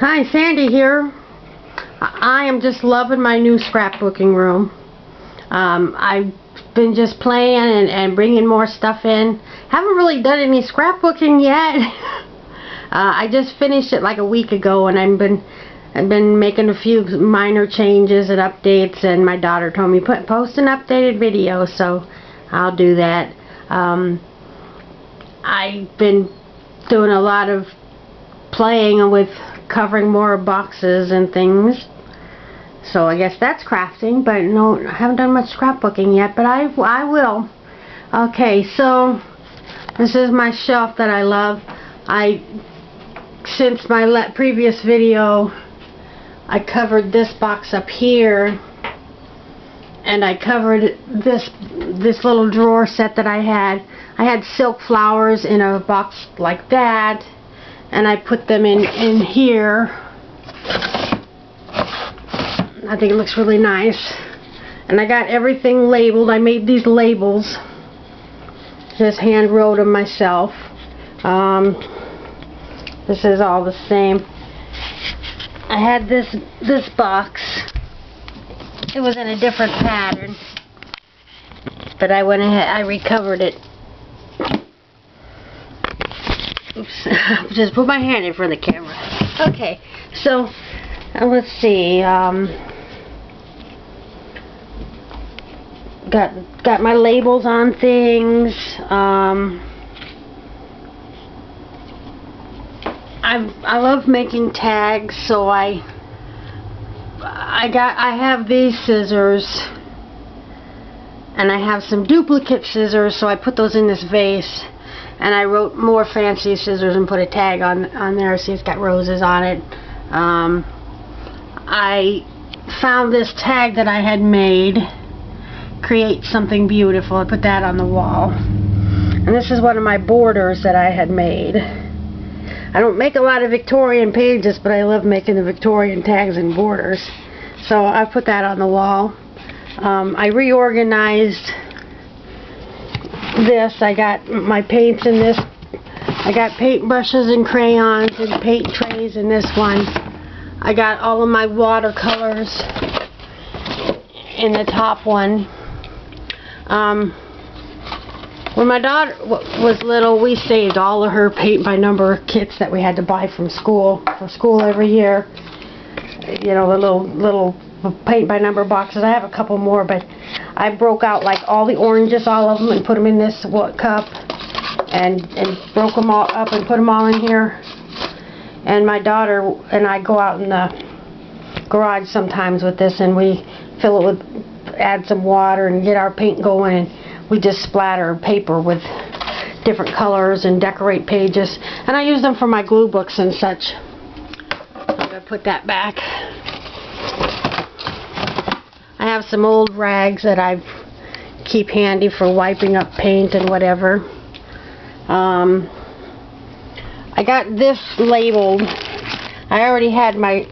Hi, Sandy here. I am just loving my new scrapbooking room. I've been just playing and bringing more stuff in. Haven't really done any scrapbooking yet. I just finished it like a week ago, and I've been making a few minor changes and updates, and my daughter told me post an updated video, so I'll do that. I've been doing a lot of playing with covering more boxes and things, so I guess that's crafting, but no, I haven't done much scrapbooking yet, but I will. Okay, so this is my shelf that I love. Since my previous video, I covered this box up here, and I covered this little drawer set that I had. I had silk flowers in a box like that, and I put them in here. I think it looks really nice. And I got everything labeled. I made these labels. Just hand wrote them myself. This is all the same. I had this box. It was in a different pattern, but I went ahead, I recovered it. Oops, just put my hand in front of the camera. Okay, so let's see. Got my labels on things. I love making tags, so I have these scissors, and I have some duplicate scissors, so I put those in this vase, and I wrote more fancy scissors and put a tag on there. See, it's got roses on it. I found this tag that I had made, create something beautiful. I put that on the wall, and this is one of my borders that I had made. I don't make a lot of Victorian pages, but I love making the Victorian tags and borders. So I put that on the wall. I reorganized this. I got my paints in this. I got paint brushes and crayons and paint trays in this one. I got all of my watercolors in the top one. When my daughter was little, we saved all of her paint by number kits that we had to buy for school every year. You know, the little paint by number boxes. I have a couple more, but I broke out like all the oranges, all of them, and put them in this cup, and broke them all up and put them all in here. And my daughter and I go out in the garage sometimes with this, and we fill it with, add some water and get our paint going, and we just splatter paper with different colors and decorate pages. And I use them for my glue books and such. I'm going to put that back. I have some old rags that I keep handy for wiping up paint and whatever. I got this labeled. I already had my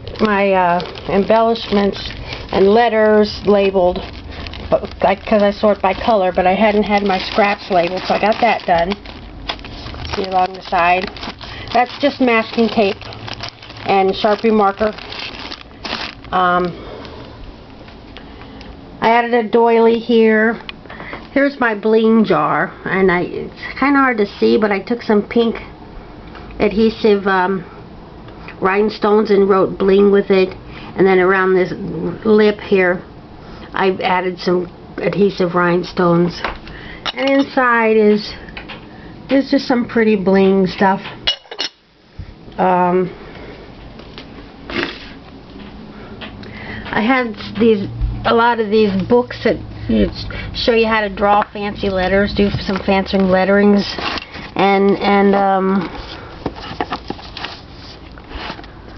embellishments and letters labeled, because I sort by color, but I hadn't had my scraps labeled, so I got that done. See along the side. That's just masking tape and Sharpie marker. I added a doily here. Here's my bling jar, and it's kind of hard to see, but I took some pink adhesive rhinestones and wrote bling with it, and then around this lip here I've added some adhesive rhinestones, and inside is just some pretty bling stuff. I had a lot of these books that show you how to draw fancy letters, do some fancy letterings, and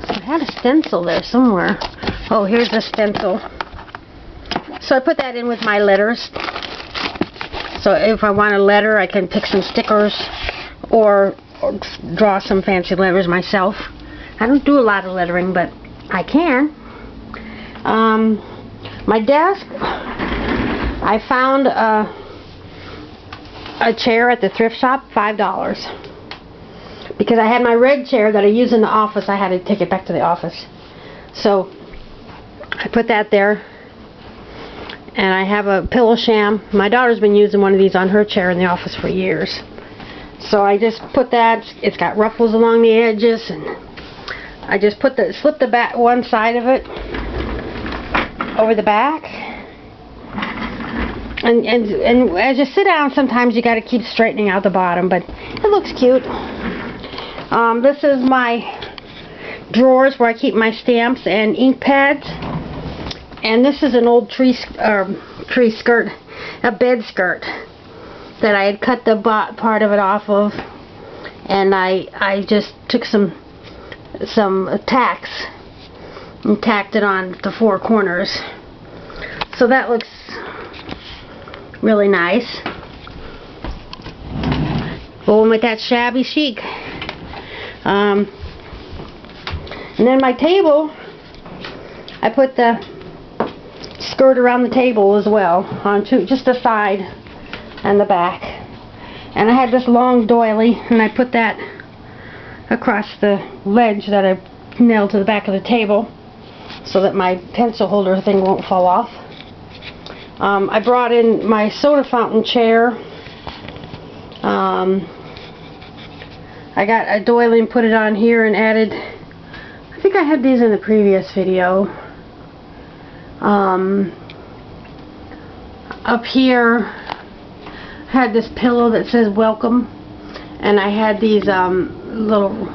I had a stencil there somewhere. Oh, here's the stencil. So I put that in with my letters. So if I want a letter, I can pick some stickers or draw some fancy letters myself. I don't do a lot of lettering, but I can. My desk, I found a chair at the thrift shop, $5. because I had my red chair that I use in the office. I had to take it back to the office. So I put that there. And I have a pillow sham. My daughter's been using one of these on her chair in the office for years. So I just put that. It's got ruffles along the edges, and I just slip the back one side of it over the back. And as you sit down, sometimes you got to keep straightening out the bottom, but it looks cute. This is my drawers where I keep my stamps and ink pads. And this is an old a bed skirt that I had cut the part of it off of, and I just took some tacks and tacked it on the four corners. So that looks really nice. Going with that Shabby Chic. And then my table, I put the skirt around the table as well, onto just the side and the back. And I had this long doily, and I put that across the ledge that I nailed to the back of the table so that my pencil holder thing won't fall off. I brought in my soda fountain chair. I got a doily and put it on here and added, I think I had these in the previous video. Up here I had this pillow that says welcome, and I had these little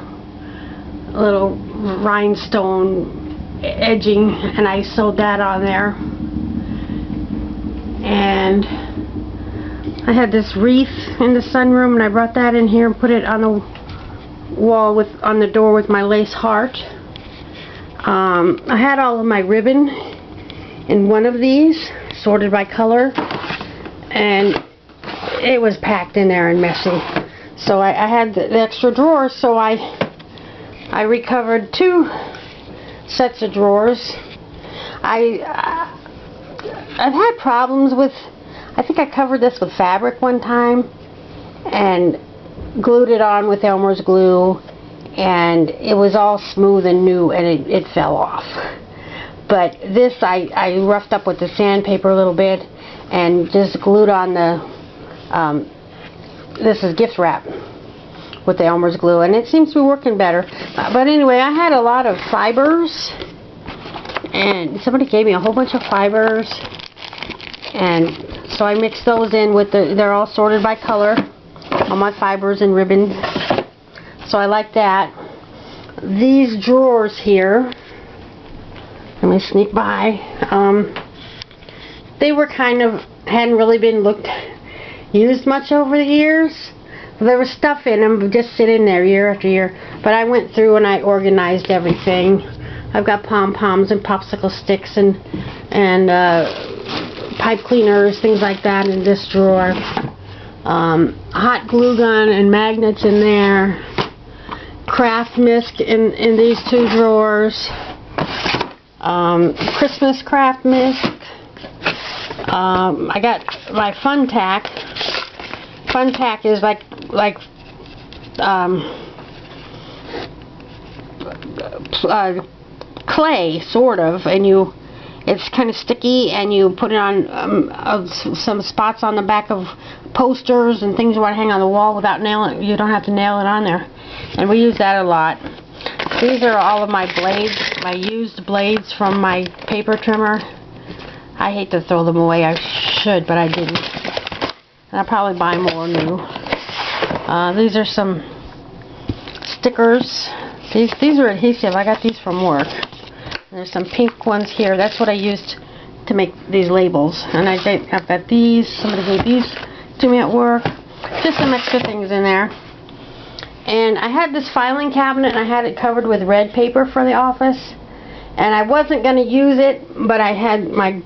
rhinestone edging, and I sewed that on there. And I had this wreath in the sunroom, and I brought that in here and put it on the wall on the door with my lace heart. I had all of my ribbon in one of these, sorted by color, and it was packed in there and messy. So I had the extra drawers, so I recovered 2 sets of drawers. I've had problems with, I think I covered this with fabric one time and glued it on with Elmer's glue, and it was all smooth and new, and it fell off. But this I roughed up with the sandpaper a little bit and just glued on the, this is gift wrap with the Elmer's glue, and it seems to be working better. But anyway, I had a lot of fibers, and somebody gave me a whole bunch of fibers, and so I mixed those in with they're all sorted by color, all my fibers and ribbon. So I like that. These drawers here, let me sneak by. They were hadn't really been used much over the years. There was stuff in them just sitting there year after year. But I went through and I organized everything. I've got pom-poms and popsicle sticks and pipe cleaners, things like that in this drawer. Hot glue gun and magnets in there. Craft mist in these 2 drawers. Christmas craft mist. I got my fun tack. Fun tack is like clay, sort of, and it's kind of sticky, and you put it on some spots on the back of posters and things you want to hang on the wall without nailing it. You don't have to nail it on there, and we use that a lot. These are all of my blades, my used blades from my paper trimmer. I hate to throw them away. I should, but I didn't. And I'll probably buy more new. These are some stickers. These are adhesive. I got these from work. There's some pink ones here. That's what I used to make these labels. And I've got these. Somebody gave these to me at work. Just some extra things in there. And I had this filing cabinet, and I had it covered with red paper for the office. And I wasn't going to use it, but I had my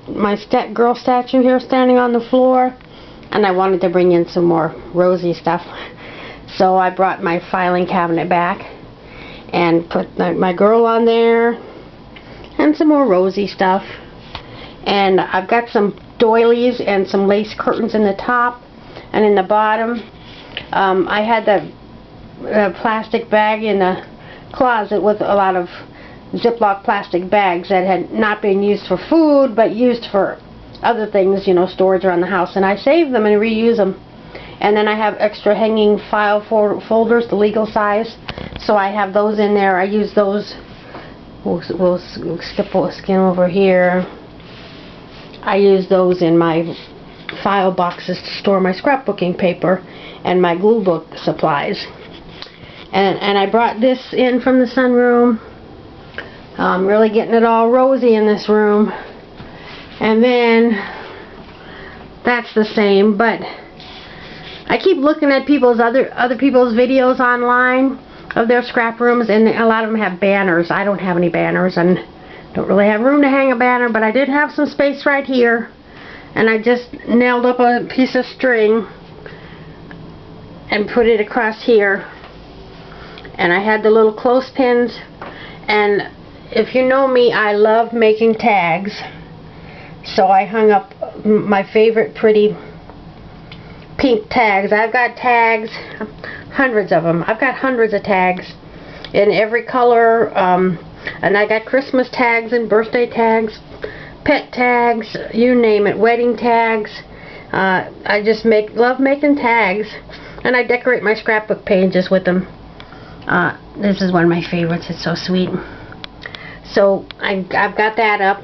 girl statue here standing on the floor, and I wanted to bring in some more rosy stuff. So I brought my filing cabinet back and put my girl on there and some more rosy stuff. And I've got some doilies and some lace curtains in the top and in the bottom. I had plastic bag in the closet with a lot of Ziploc plastic bags that had not been used for food but used for other things, you know, storage around the house, and I save them and reuse them. And then I have extra hanging file folders, the legal size, so I have those in there. I use those. We'll skim over here. I use those in my file boxes to store my scrapbooking paper and my glue book supplies. And I brought this in from the sunroom. I'm really getting it all rosy in this room. And then that's the same, but I keep looking at people's other people's videos online of their scrap rooms, and a lot of them have banners. I don't have any banners and don't really have room to hang a banner, but I did have some space right here, and I just nailed up a piece of string and put it across here, and I had the little clothespins. And if you know me, I love making tags, so I hung up my favorite pretty pink tags. I've got tags, hundreds of them. I've got hundreds of tags in every color, and I got Christmas tags and birthday tags, pet tags, you name it, wedding tags. I just love making tags, and I decorate my scrapbook pages with them. This is one of my favorites. It's so sweet. So I've got that up,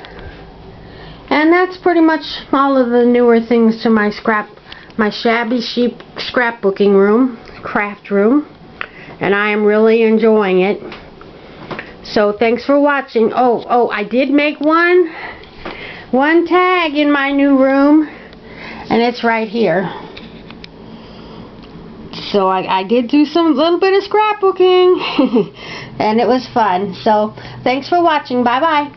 and that's pretty much all of the newer things to my Shabby Chic scrapbooking room, craft room, and I am really enjoying it. So thanks for watching. Oh, I did make one tag in my new room, and it's right here. So I did do some little bit of scrapbooking, and it was fun. So thanks for watching. Bye bye.